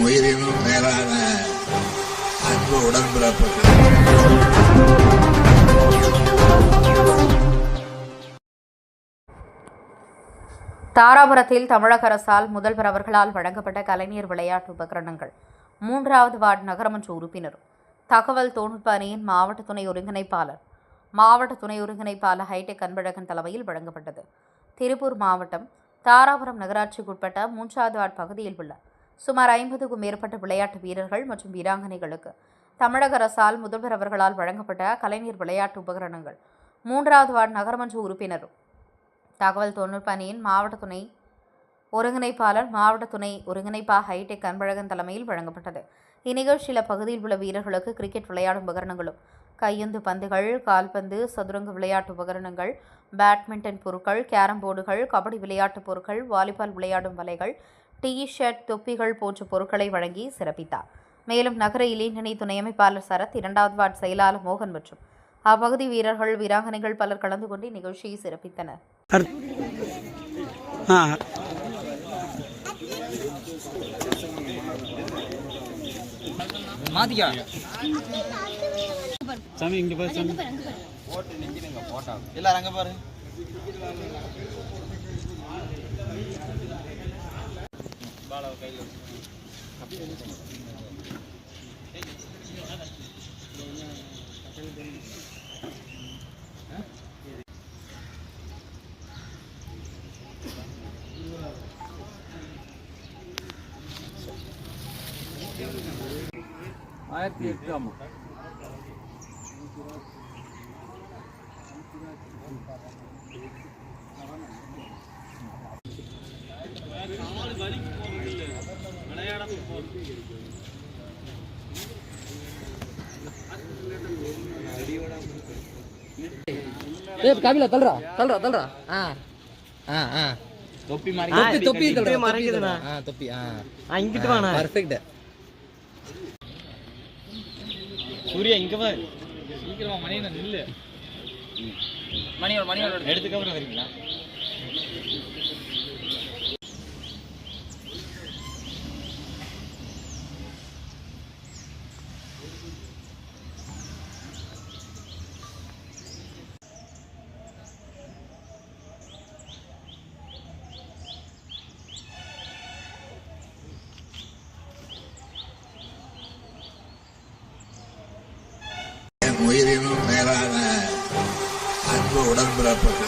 உயிரினும் மேலான அன்பு உடன்பிறப்புகள். தாராபுரத்தில் தமிழக அரசால் முதல்வர் அவர்களால் வழங்கப்பட்ட கலைஞர் விளையாட்டு உபகரணங்கள் 3வது வார்டு நகரமன்ற உறுப்பினர் தகவல் தொழில்நுட்ப அணியின் மாவட்ட துணை ஒருங்கிணைப்பாளர் ஹைடெக் அன்பழகன் தலைமையில் வழங்கப்பட்டது. திருப்பூர் மாவட்டம் தாராபுரம் நகராட்சிக்குட்பட்ட 3வது வார்டு பகுதியில் உள்ள சுமார் 50க்கும் மேற்பட்ட விளையாட்டு வீரர்கள் மற்றும் வீராங்கனைகளுக்கு தமிழக அரசால் முதல்வர் அவர்களால் வழங்கப்பட்ட கலைஞர் விளையாட்டு உபகரணங்கள் 3வது வார்டு நகரமன்ற உறுப்பினர் தகவல் தொழில்நுட்ப அணியின் மாவட்ட துணை ஒருங்கிணைப்பாளர் ஹைடெக் அன்பழகன் தலைமையில் வழங்கப்பட்டது. இந்நிகழ்ச்சியில் அப்பகுதியில் உள்ள வீரர்களுக்கு கிரிக்கெட் விளையாடும் உபகரணங்களும், கையுந்து பந்துகள், கால்பந்து, சதுரங்க விளையாட்டு உபகரணங்கள், பேட்மிண்டன் பொருட்கள், கேரம் போர்டுகள், கபடி விளையாட்டு பொருட்கள், வாலிபால் விளையாடும் வலைகள், டி-ஷர்ட், தொப்பிகள் போன்ற பொருட்களை வழங்கி சிறப்பித்தார். மேலும் நகர இளைஞணி துணை அமைப்பாளர் சரத், 2வது வார்டு செயலாளர் மோகன் மற்றும் அப்பகுதி வீரர்கள், வீராங்கனைகள் பலர் கலந்து கொண்டு நிகழ்ச்சியை சிறப்பித்தனர். காபில தல்றா தொப்பி மறைக்குதுண்ணா. தொப்பி இங்கிட்டு வாண்ணா. பர்ஃபெக்ட். சூர்யா இங்க வா, சீக்கிரமா மணியண்ணா நில்லு. மணியோட எடுத்துக்கப்புறம் வரீங்களா? உயிரினும் மேலான அன்பு உடன்பிறப்புகள்.